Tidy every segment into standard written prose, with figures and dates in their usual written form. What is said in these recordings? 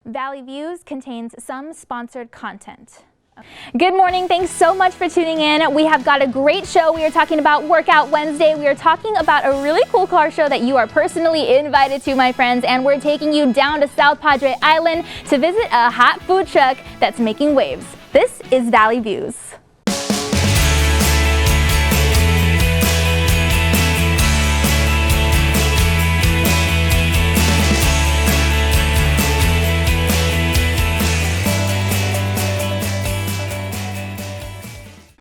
Valley Views contains some sponsored content. Good morning. Thanks so much for tuning in. We have got a great show. We are talking about Workout Wednesday. We are talking about a really cool car show that you are personally invited to, my friends, and we're taking you down to South Padre Island to visit a hot food truck that's making waves. This is Valley Views.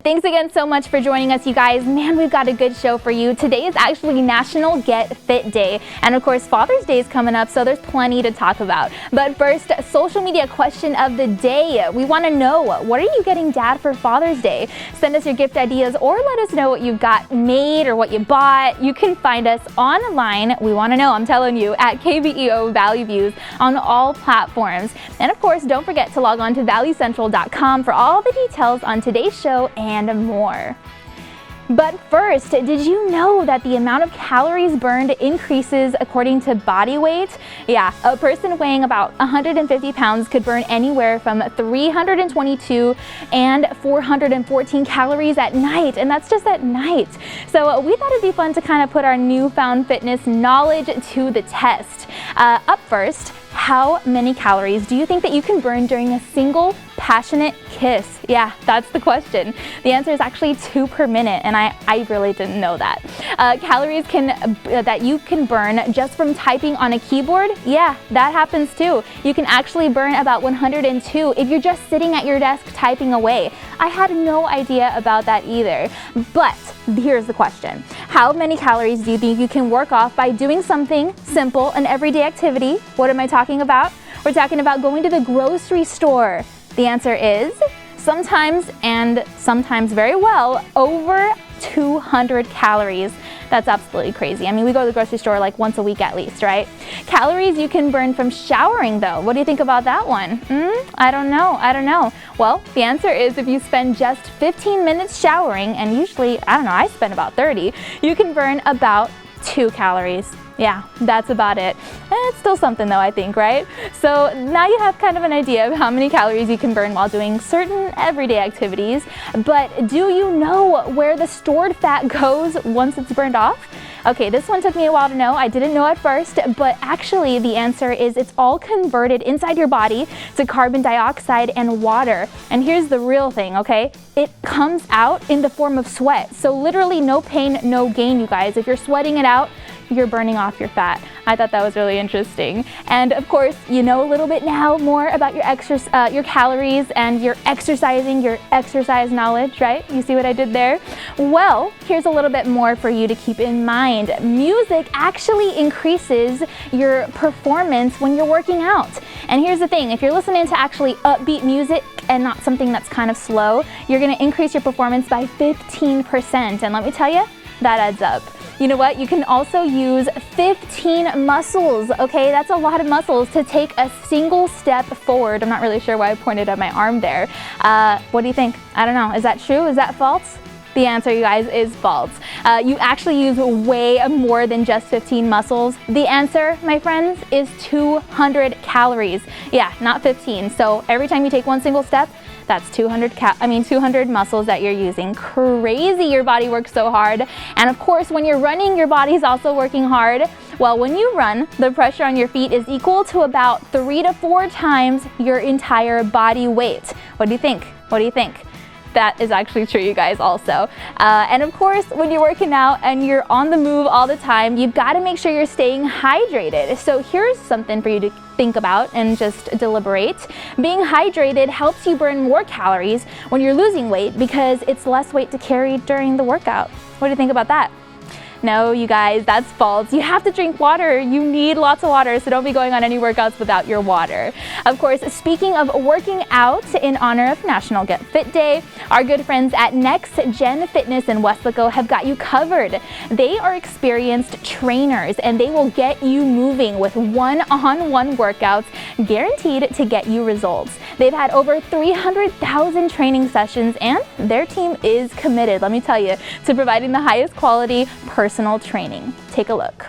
Thanks again so much for joining us, you guys. Man, we've got a good show for you. Today is actually National Get Fit Day. And of course, Father's Day is coming up, so there's plenty to talk about. But first, social media question of the day. We want to know, what are you getting Dad for Father's Day? Send us your gift ideas or let us know what you've got made or what you bought. You can find us online. We want to know, I'm telling you, at KVEO Valley Views on all platforms. And of course, don't forget to log on to valleycentral.com for all the details on today's show and more. But first, did you know that the amount of calories burned increases according to body weight? Yeah, a person weighing about 150 pounds could burn anywhere from 322 and 414 calories at night, and that's just at night. So we thought it'd be fun to kind of put our newfound fitness knowledge to the test. Up first, how many calories do you think that you can burn during a single passionate kiss? Yeah, that's the question. The answer is actually 2 per minute, and I really didn't know that. Calories that you can burn just from typing on a keyboard, yeah, that happens too. You can actually burn about 102 if you're just sitting at your desk typing away. I had no idea about that either. But here's the question. How many calories do you think you can work off by doing something simple, an everyday activity? What am I talking about? We're talking about going to the grocery store. The answer is sometimes, and sometimes very well, over 200 calories. That's absolutely crazy. I mean, we go to the grocery store like once a week at least, right? Calories you can burn from showering though. What do you think about that one? I don't know. Well, the answer is if you spend just 15 minutes showering, and usually, I spend about 30, you can burn about 2 calories. Yeah, that's about it. It's still something though, I think, right? So now you have kind of an idea of how many calories you can burn while doing certain everyday activities. But do you know where the stored fat goes once it's burned off? Okay, this one took me a while to know. I didn't know at first, but actually the answer is it's all converted inside your body to carbon dioxide and water. And here's the real thing, okay? It comes out in the form of sweat. So literally no pain, no gain, you guys. If you're sweating it out, you're burning off your fat. I thought that was really interesting. And of course, you know a little bit now more about your calories and your exercise knowledge, right? You see what I did there? Well, here's a little bit more for you to keep in mind. Music actually increases your performance when you're working out. And here's the thing, if you're listening to actually upbeat music and not something that's kind of slow, you're gonna increase your performance by 15%. And let me tell you, that adds up. You know what? You can also use 15 muscles, okay? That's a lot of muscles to take a single step forward. I'm not really sure why I pointed at my arm there. What do you think? I don't know. Is that true? Is that false? The answer, you guys, is false. You actually use way more than just 15 muscles. The answer, my friends, is 200 calories. Yeah, not 15. So every time you take one single step, that's 200 muscles that you're using. Crazy, your body works so hard. And of course, when you're running, your body's also working hard. Well, when you run, the pressure on your feet is equal to about 3 to 4 times your entire body weight. What do you think? What do you think? That is actually true, you guys, also. And of course, when you're working out and you're on the move all the time, you've got to make sure you're staying hydrated. So here's something for you to think about and just deliberate. Being hydrated helps you burn more calories when you're losing weight because it's less weight to carry during the workout. What do you think about that? No, you guys, that's false. You have to drink water. You need lots of water, so don't be going on any workouts without your water. Of course, speaking of working out in honor of National Get Fit Day, our good friends at Next Gen Fitness in Weslaco have got you covered. They are experienced trainers, and they will get you moving with one-on-one workouts guaranteed to get you results. They've had over 300,000 training sessions, and their team is committed, let me tell you, to providing the highest quality personal training. Take a look.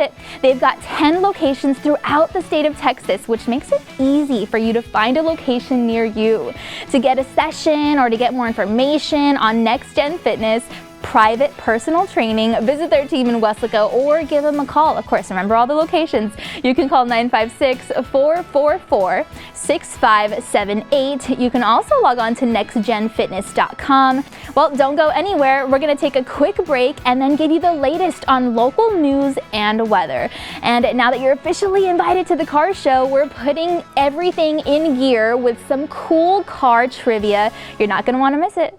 it. They've got 10 locations throughout the state of Texas, which makes it easy for you to find a location near you. To get a session or to get more information on Next Gen Fitness, private personal training, visit their team in Weslaco or give them a call. Of course, remember all the locations. You can call 956-444-6578. You can also log on to nextgenfitness.com. Well, don't go anywhere. We're going to take a quick break and then give you the latest on local news and weather. And now that you're officially invited to the car show, we're putting everything in gear with some cool car trivia. You're not going to want to miss it.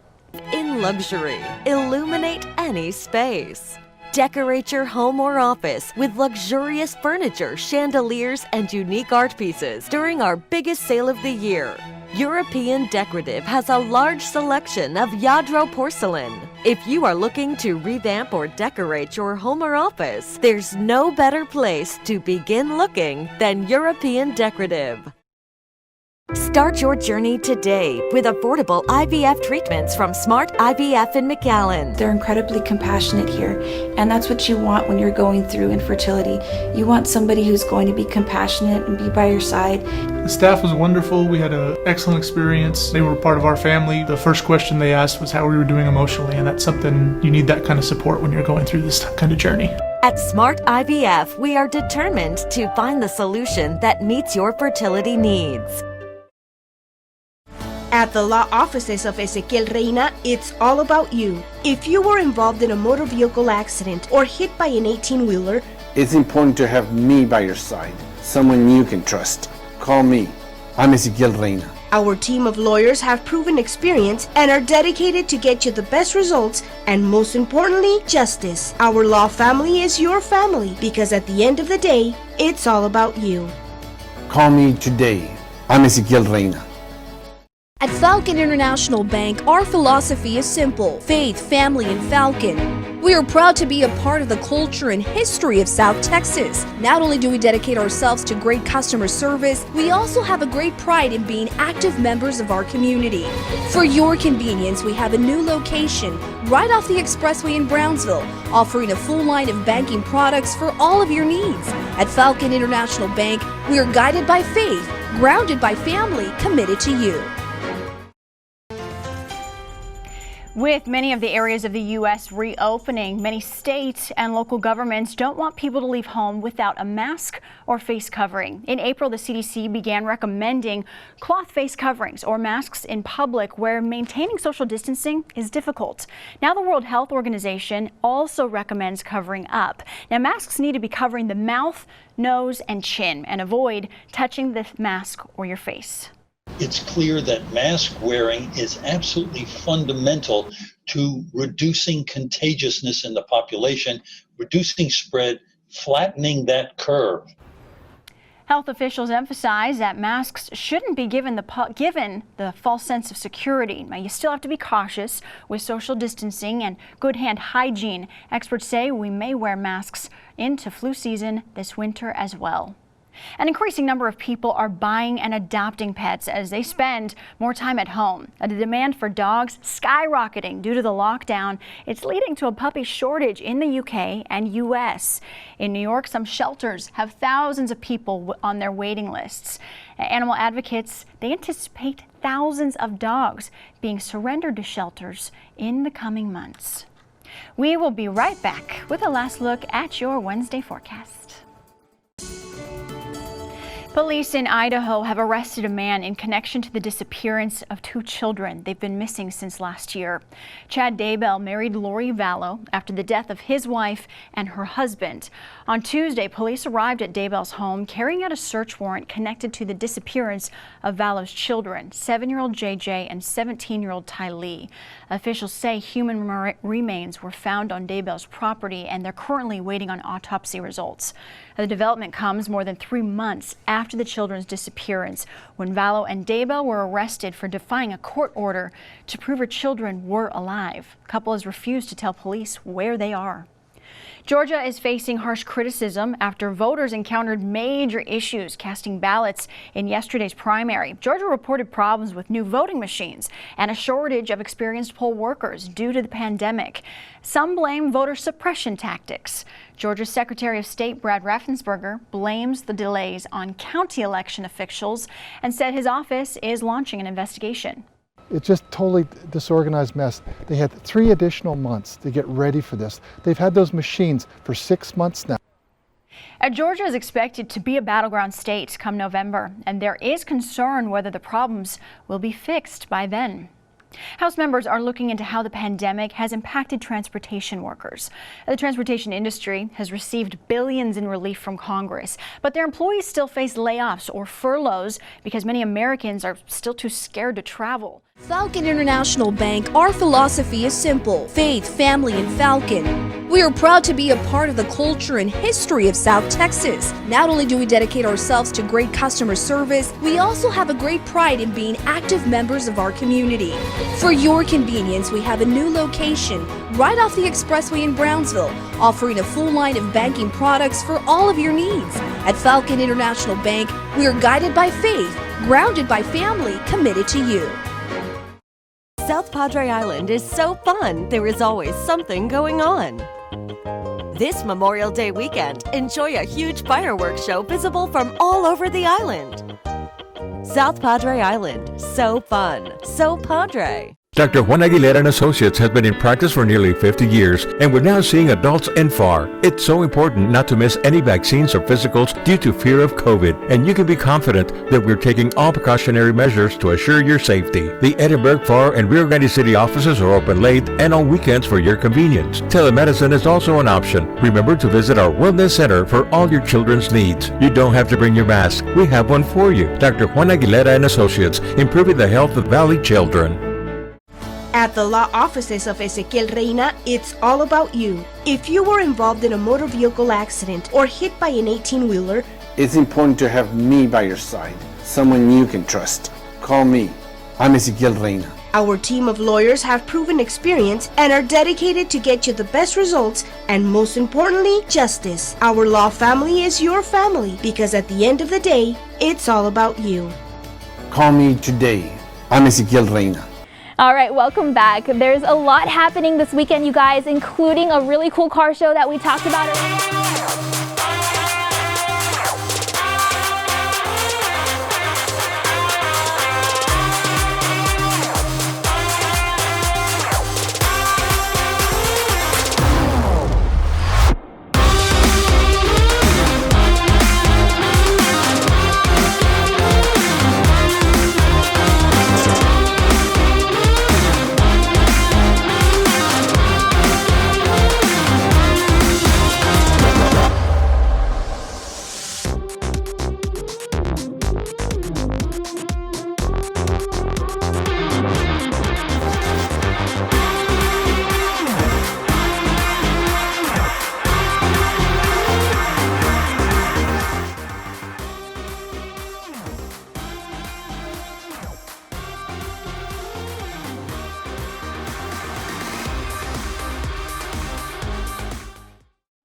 In luxury, illuminate any space. Decorate your home or office with luxurious furniture, chandeliers, and unique art pieces during our biggest sale of the year. European Decorative has a large selection of Lladró porcelain. If you are looking to revamp or decorate your home or office, there's no better place to begin looking than European Decorative. Start your journey today with affordable IVF treatments from Smart IVF in McAllen. They're incredibly compassionate here, and that's what you want when you're going through infertility. You want somebody who's going to be compassionate and be by your side. The staff was wonderful. We had an excellent experience. They were part of our family. The first question they asked was how we were doing emotionally, and that's something you need, that kind of support when you're going through this kind of journey. At Smart IVF, we are determined to find the solution that meets your fertility needs. At the law offices of Ezequiel Reina, it's all about you. If you were involved in a motor vehicle accident or hit by an 18-wheeler, it's important to have me by your side, someone you can trust. Call me. I'm Ezequiel Reina. Our team of lawyers have proven experience and are dedicated to get you the best results and, most importantly, justice. Our law family is your family because at the end of the day, it's all about you. Call me today. I'm Ezequiel Reina. At Falcon International Bank, our philosophy is simple: faith, family, and Falcon. We are proud to be a part of the culture and history of South Texas. Not only do we dedicate ourselves to great customer service, we also have a great pride in being active members of our community. For your convenience, we have a new location right off the expressway in Brownsville, offering a full line of banking products for all of your needs. At Falcon International Bank, we are guided by faith, grounded by family, committed to you. With many of the areas of the U.S. reopening, many states and local governments don't want people to leave home without a mask or face covering. In April, the CDC began recommending cloth face coverings or masks in public where maintaining social distancing is difficult. Now the World Health Organization also recommends covering up. Now masks need to be covering the mouth, nose, and chin and avoid touching the mask or your face. It's clear that mask wearing is absolutely fundamental to reducing contagiousness in the population, reducing spread, flattening that curve. Health officials emphasize that masks shouldn't be given the false sense of security. Now, you still have to be cautious with social distancing and good hand hygiene. Experts say we may wear masks into flu season this winter as well. An increasing number of people are buying and adopting pets as they spend more time at home. The demand for dogs skyrocketing due to the lockdown. It's leading to a puppy shortage in the UK and US. In New York, some shelters have thousands of people on their waiting lists. Animal advocates, they anticipate thousands of dogs being surrendered to shelters in the coming months. We will be right back with a last look at your Wednesday forecast. Police in Idaho have arrested a man in connection to the disappearance of 2 children. They've been missing since last year. Chad Daybell married Lori Vallow after the death of his wife and her husband. On Tuesday, police arrived at Daybell's home carrying out a search warrant connected to the disappearance of Vallow's children, 7-year-old JJ and 17-year-old Ty Lee. Officials say human remains were found on Daybell's property and they're currently waiting on autopsy results. The development comes more than 3 months after the children's disappearance, when Vallow and Daybell were arrested for defying a court order to prove her children were alive. The couple has refused to tell police where they are. Georgia is facing harsh criticism after voters encountered major issues casting ballots in yesterday's primary. Georgia reported problems with new voting machines and a shortage of experienced poll workers due to the pandemic. Some blame voter suppression tactics. Georgia's Secretary of State Brad Raffensperger blames the delays on county election officials and said his office is launching an investigation. It's just totally disorganized mess. They had 3 additional months to get ready for this. They've had those machines for 6 months now. Georgia is expected to be a battleground state come November, and there is concern whether the problems will be fixed by then. House members are looking into how the pandemic has impacted transportation workers. The transportation industry has received billions in relief from Congress, but their employees still face layoffs or furloughs because many Americans are still too scared to travel. Falcon International Bank, our philosophy is simple: faith, family, and Falcon. We are proud to be a part of the culture and history of South Texas. Not only do we dedicate ourselves to great customer service, we also have a great pride in being active members of our community. For your convenience, we have a new location right off the expressway in Brownsville, offering a full line of banking products for all of your needs. At Falcon International Bank, we are guided by faith, grounded by family, committed to you. South Padre Island is so fun, there is always something going on. This Memorial Day weekend, enjoy a huge fireworks show visible from all over the island. South Padre Island, so fun, so Padre. Dr. Juan Aguilera and Associates has been in practice for nearly 50 years, and we're now seeing adults and far. It's so important not to miss any vaccines or physicals due to fear of COVID, and you can be confident that we're taking all precautionary measures to assure your safety. The Edinburgh, Pharr, and Rio Grande City offices are open late and on weekends for your convenience. Telemedicine is also an option. Remember to visit our Wellness Center for all your children's needs. You don't have to bring your mask. We have one for you. Dr. Juan Aguilera and Associates, improving the health of Valley children. At the law offices of Ezequiel Reina, it's all about you. If you were involved in a motor vehicle accident or hit by an 18-wheeler, It's important to have me by your side, someone you can trust. Call me. I'm Ezequiel Reina. our team of lawyers have proven experience and are dedicated to get you the best results and, most importantly, justice. Our law family is your family because at the end of the day, it's all about you. Call me today. I'm Ezequiel Reina. All right, welcome back. There's a lot happening this weekend, you guys, including a really cool car show that we talked about earlier.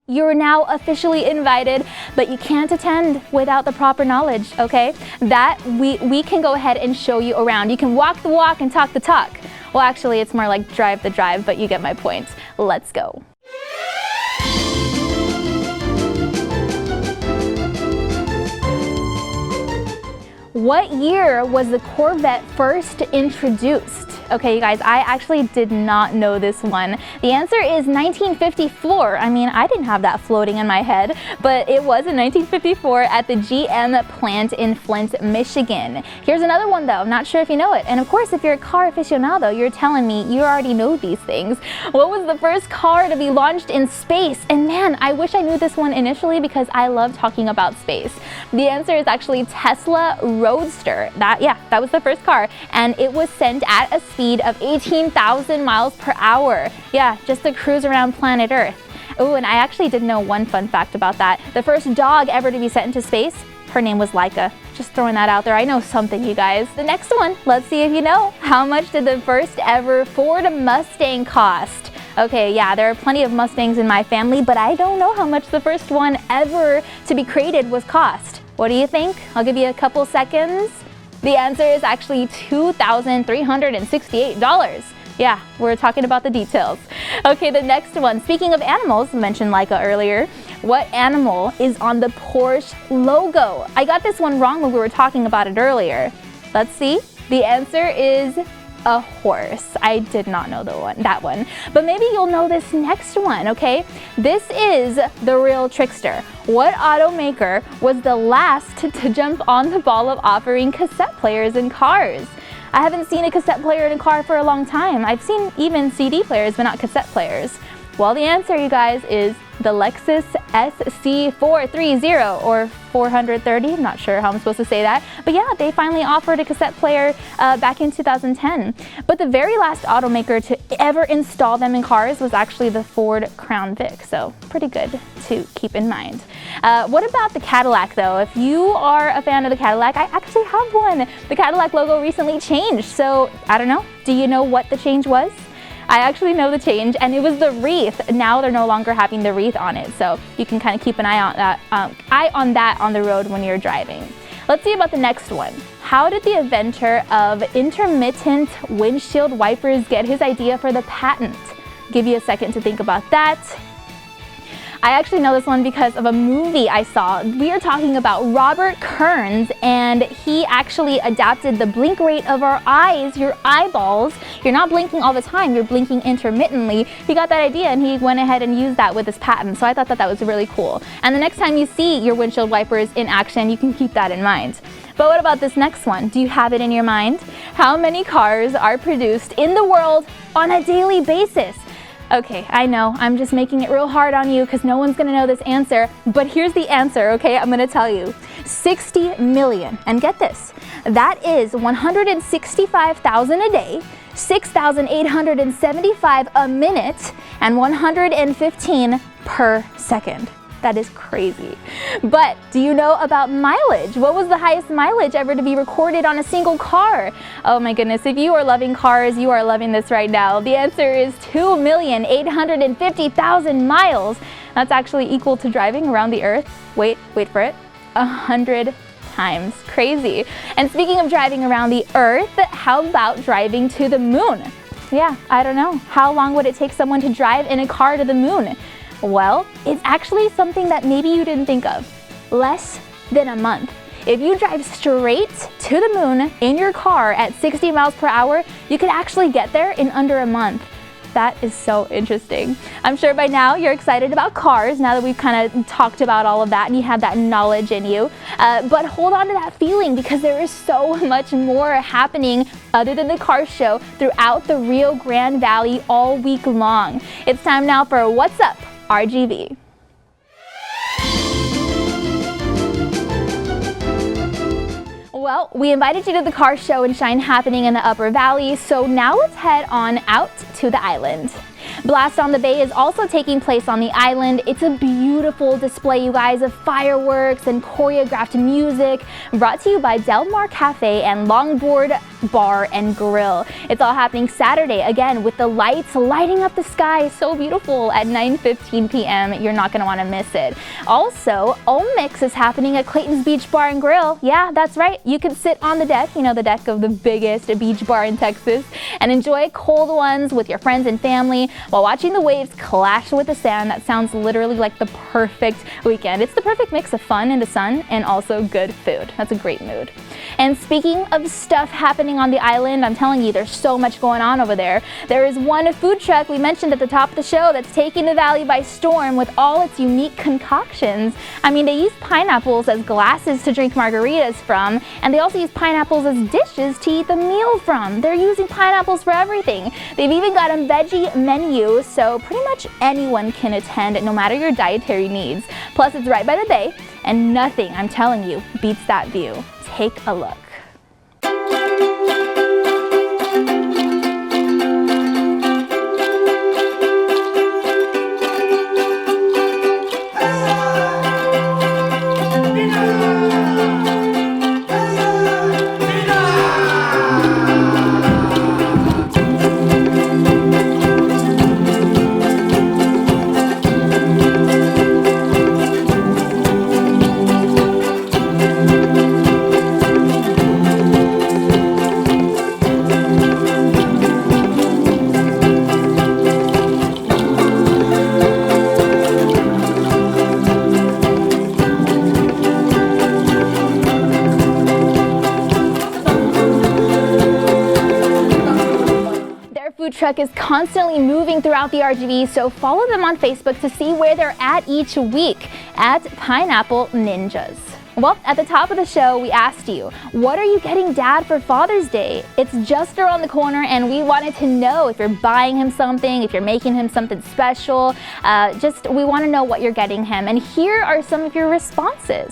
You're now officially invited, but you can't attend without the proper knowledge, okay? That we can go ahead and show you around. You can walk the walk and talk the talk. Well, actually, it's more like drive the drive, but you get my point. Let's go. What year was the Corvette first introduced? Okay, you guys, I actually did not know this one. The answer is 1954. I mean, I didn't have that floating in my head, but it was in 1954 at the GM plant in Flint, Michigan. Here's another one though, not sure if you know it. And of course, if you're a car aficionado, you're telling me you already know these things. What was the first car to be launched in space? And man, I wish I knew this one initially because I love talking about space. The answer is actually Tesla Roadster. That was the first car, and it was sent at a speed of 18,000 miles per hour. Yeah, just to cruise around planet Earth. Oh, and I actually did know one fun fact about that. The first dog ever to be sent into space, her name was Laika. Just throwing that out there. I know something, you guys. The next one, let's see if you know. How much did the first ever Ford Mustang cost? Okay, yeah, there are plenty of Mustangs in my family, but I don't know how much the first one ever to be created was cost. What do you think? I'll give you a couple seconds. The answer is actually $2,368. Yeah, we're talking about the details. Okay, the next one. Speaking of animals, mentioned Leica earlier. What animal is on the Porsche logo? I got this one wrong when we were talking about it earlier. Let's see. The answer is a horse. I did not know that one. But maybe you'll know this next one, okay? This is the real trickster. What automaker was the last to jump on the ball of offering cassette players in cars? I haven't seen a cassette player in a car for a long time. I've seen even CD players, but not cassette players. Well, the answer, you guys, is the Lexus SC430 or 430. I'm not sure how I'm supposed to say that. But yeah, they finally offered a cassette player back in 2010. But the very last automaker to ever install them in cars was actually the Ford Crown Vic. So pretty good to keep in mind. What about the Cadillac though? If you are a fan of the Cadillac, I actually have one. The Cadillac logo recently changed. So I don't know. Do you know what the change was? I actually know the change, and it was the wreath. Now they're no longer having the wreath on it, so you can kind of keep an eye on that on the road when you're driving. Let's see about the next one. How did the inventor of intermittent windshield wipers get his idea for the patent? Give you a second to think about that. I actually know this one because of a movie I saw. We are talking about Robert Kearns, and he actually adapted the blink rate of our eyes, your eyeballs. You're not blinking all the time, you're blinking intermittently. He got that idea and he went ahead and used that with his patent, so I thought that was really cool. And the next time you see your windshield wipers in action, you can keep that in mind. But what about this next one? Do you have it in your mind? How many cars are produced in the world on a daily basis? Okay, I know, I'm just making it real hard on you because no one's gonna know this answer, but here's the answer, okay? I'm gonna tell you. 60 million. And get this, that is 165,000 a day, 6,875 a minute, and 115 per second. That is crazy. But do you know about mileage? What was the highest mileage ever to be recorded on a single car? Oh my goodness, if you are loving cars, you are loving this right now. The answer is 2,850,000 miles. That's actually equal to driving around the earth. Wait for it. 100 times. Crazy. And speaking of driving around the earth, how about driving to the moon? Yeah, I don't know. How long would it take someone to drive in a car to the moon? Well, it's actually something that maybe you didn't think of. Less than a month. If you drive straight to the moon in your car at 60 miles per hour, you could actually get there in under a month. That is so interesting. I'm sure by now you're excited about cars now that we've kind of talked about all of that and you have that knowledge in you. But hold on to that feeling because there is so much more happening other than the car show throughout the Rio Grande Valley all week long. It's time now for What's Up, RGV. Well, we invited you to the car show and shine happening in the Upper Valley, so now let's head on out to the island. Blast on the Bay is also taking place on the island. It's a beautiful display, you guys, of fireworks and choreographed music, brought to you by Del Mar Cafe and Longboard Bar and Grill. It's all happening Saturday, again, with the lights lighting up the sky. So beautiful at 9:15 p.m. You're not going to want to miss it. Also, Omix is happening at Clayton's Beach Bar and Grill. Yeah, that's right. You can sit on the deck, you know, the deck of the biggest beach bar in Texas, and enjoy cold ones with your friends and family while watching the waves clash with the sand. That sounds literally like the perfect weekend. It's the perfect mix of fun in the sun and also good food. That's a great mood. And speaking of stuff happening on the island, I'm telling you, there's so much going on over there. There is one food truck we mentioned at the top of the show that's taking the valley by storm with all its unique concoctions. I mean, they use pineapples as glasses to drink margaritas from, and they also use pineapples as dishes to eat the meal from. They're using pineapples for everything. They've even got a veggie menu, so pretty much anyone can attend no matter your dietary needs. Plus, it's right by the bay, and nothing, I'm telling you, beats that view. Take a look. truck is constantly moving throughout the RGV, so follow them on Facebook to see where they're at each week at Pineapple Ninjas. Well, at the top of the show, we asked you, what are you getting Dad for Father's Day? It's just around the corner, and we wanted to know if you're buying him something, if you're making him something special. We want to know what you're getting him. And here are some of your responses.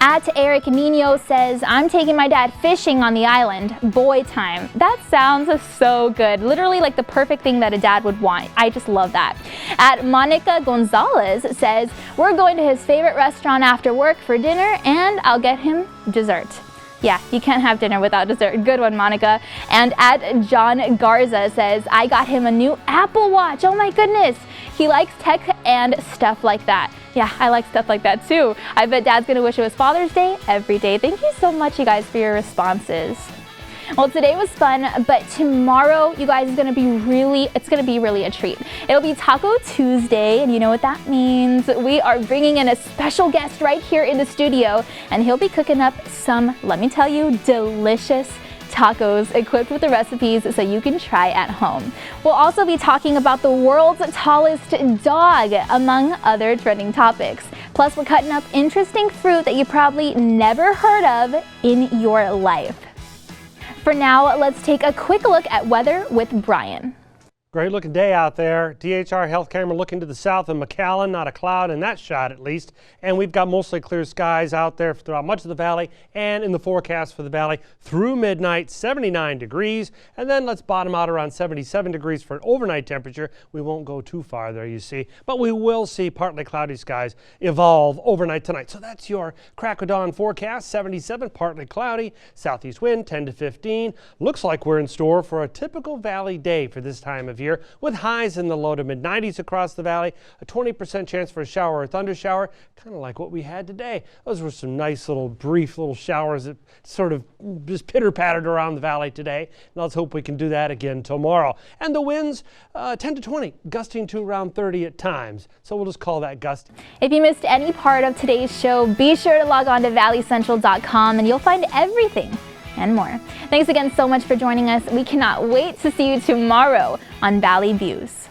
At Eric Nino says, I'm taking my dad fishing on the island. Boy time. That sounds so good. Literally like the perfect thing that a dad would want. I just love that. At Monica Gonzalez says, we're going to his favorite restaurant after work for dinner, and I'll get him dessert. Yeah, you can't have dinner without dessert. Good one, Monica. And at John Garza says, I got him a new Apple Watch. Oh my goodness. He likes tech and stuff like that. Yeah, I like stuff like that too. I bet Dad's gonna wish it was Father's Day every day. Thank you so much, you guys, for your responses. Well, today was fun, but tomorrow, you guys, it's gonna be really a treat. It'll be Taco Tuesday, and you know what that means. We are bringing in a special guest right here in the studio, and he'll be cooking up some, let me tell you, delicious tacos equipped with the recipes so you can try at home. We'll also be talking about the world's tallest dog, among other trending topics. Plus, we're cutting up interesting fruit that you probably never heard of in your life. For now, let's take a quick look at weather with Brian. Great looking day out there. DHR health camera looking to the south of McAllen, not a cloud in that shot at least. And we've got mostly clear skies out there throughout much of the valley and in the forecast for the valley through midnight, 79 degrees. And then let's bottom out around 77 degrees for an overnight temperature. We won't go too far there, you see, but we will see partly cloudy skies evolve overnight tonight. So that's your crack of dawn forecast. 77, partly cloudy, southeast wind 10 to 15. Looks like we're in store for a typical valley day for this time of year, with highs in the low to mid 90s across the valley, a 20% chance for a shower or thunder shower, kind of like what we had today. Those were some nice little brief little showers that sort of just pitter-pattered around the valley today. Now let's hope we can do that again tomorrow. And the winds 10 to 20, gusting to around 30 at times. So we'll just call that gust. If you missed any part of today's show, be sure to log on to valleycentral.com and you'll find everything and more. Thanks again so much for joining us. We cannot wait to see you tomorrow on Valley Views.